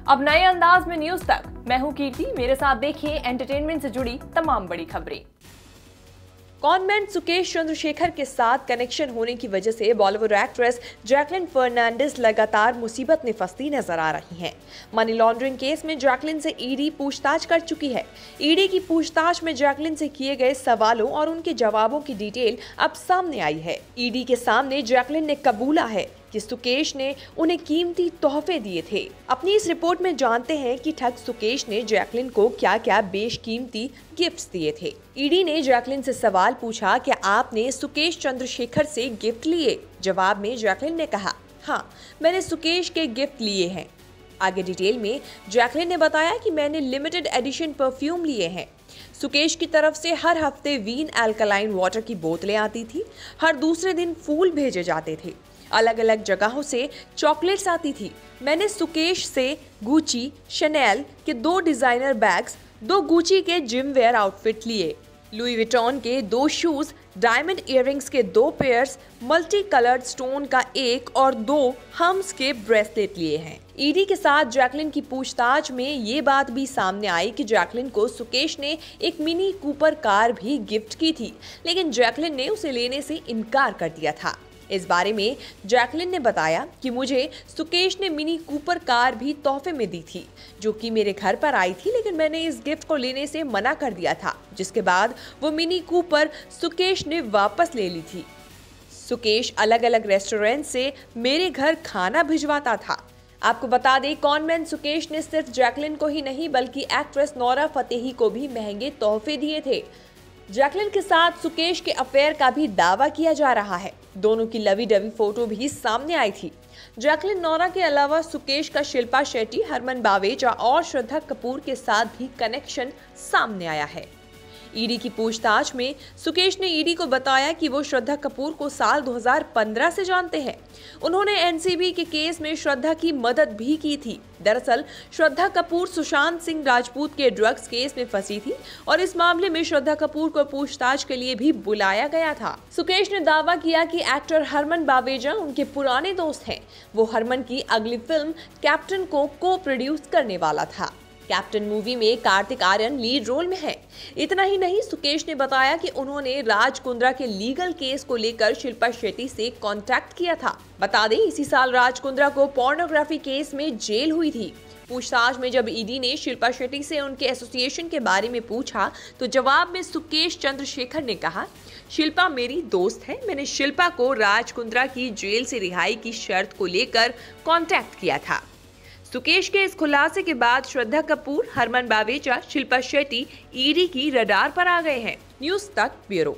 अब नए अंदाज में न्यूज तक, मैं हूं कीर्ति। मेरे साथ देखिए एंटरटेनमेंट से जुड़ी तमाम बड़ी खबरें। कॉनमैन सुकेश चंद्रशेखर के साथ कनेक्शन होने की वजह से बॉलीवुड एक्ट्रेस जैकलिन फर्नांडिस लगातार मुसीबत में फंसती नजर आ रही हैं। मनी लॉन्ड्रिंग केस में जैकलिन से ईडी पूछताछ कर चुकी है। ईडी की पूछताछ में जैकलिन से किए गए सवालों और उनके जवाबों की डिटेल अब सामने आई है। ईडी के सामने जैकलिन ने कबूला है कि सुकेश ने उन्हें कीमती तोहफे दिए थे। अपनी इस रिपोर्ट में जानते हैं कि ठग सुकेश ने जैकलिन को क्या क्या बेशकीमती गिफ्ट्स दिए थे। ईडी ने जैकलिन से सवाल पूछा कि आपने सुकेश चंद्रशेखर से गिफ्ट लिए। जवाब में जैकलिन ने कहा, हाँ, मैंने सुकेश के गिफ्ट लिए हैं। आगे डिटेल में जैकलिन ने बताया कि मैंने लिमिटेड एडिशन परफ्यूम लिए हैं। सुकेश की तरफ से हर हफ्ते वीन अल्कलाइन वाटर की बोतलें आती थी। हर दूसरे दिन फूल भेजे जाते थे। अलग अलग जगहों से चॉकलेट्स आती थी। मैंने सुकेश से गुची, शनेल के 2 डिजाइनर बैग्स, 2 गुची के जिम वेयर आउटफिट लिए, लुई विटॉन के 2 शूज, डायमंड इयररिंग्स के 2 पेयर्स, मल्टी कलर्ड स्टोन का 1 और 2 हम्स के ब्रेसलेट लिए हैं। ईडी के साथ जैकलिन की पूछताछ में ये बात भी सामने आई कि जैकलिन को सुकेश ने एक मिनी कूपर कार भी गिफ्ट की थी, लेकिन जैकलिन ने उसे लेने से इनकार कर दिया था। इस बारे में जैकलिन ने बताया कि मुझे सुकेश ने मिनी कूपर कार भी तोहफे में दी थी, जो कि मेरे घर पर आई थी, लेकिन मैंने इस गिफ्ट को लेने से मना कर दिया था, जिसके बाद वो मिनी कूपर सुकेश ने वापस ले ली थी। सुकेश अलग अलग रेस्टोरेंट से मेरे घर खाना भिजवाता था। आपको बता दें, कॉनमैन सुकेश ने सिर्फ जैकलिन को ही नहीं बल्कि एक्ट्रेस नोरा फतेही को भी महंगे तोहफे दिए थे। जैकलिन के साथ सुकेश के अफेयर का भी दावा किया जा रहा है। दोनों की लवी डवी फोटो भी सामने आई थी। जैकलिन नोरा के अलावा सुकेश का शिल्पा शेट्टी, हरमन बावेजा और श्रद्धा कपूर के साथ भी कनेक्शन सामने आया है। ईडी की पूछताछ में सुकेश ने ईडी को बताया कि वो श्रद्धा कपूर को साल 2015 से जानते हैं। उन्होंने एनसीबी के केस में श्रद्धा की मदद भी की थी। दरअसल श्रद्धा कपूर सुशांत सिंह राजपूत के ड्रग्स केस में फंसी थी और इस मामले में श्रद्धा कपूर को पूछताछ के लिए भी बुलाया गया था। सुकेश ने दावा किया कि एक्टर हरमन बावेजा उनके पुराने दोस्त हैं। वो हरमन की अगली फिल्म कैप्टन को प्रोड्यूस करने वाला था। कैप्टन मूवी में कार्तिक आर्यन लीड रोल में है। इतना ही नहीं, सुकेश ने बताया कि उन्होंने राज कुंद्रा के लीगल केस को लेकर शिल्पा शेट्टी से कांटेक्ट किया था। बता दें, इसी साल राज कुंद्रा को पोर्नोग्राफी केस में जेल हुई थी। पूछताछ में जब ईडी ने शिल्पा शेट्टी से उनके एसोसिएशन के बारे में पूछा तो जवाब में सुकेश चंद्रशेखर ने कहा, शिल्पा मेरी दोस्त है। मैंने शिल्पा को राज कुंद्रा की जेल से रिहाई की शर्त को लेकर कांटेक्ट किया था। सुकेश के इस खुलासे के बाद श्रद्धा कपूर, हरमन बावेजा, शिल्पा शेट्टी ईडी की रडार पर आ गए हैं। न्यूज़ तक ब्यूरो।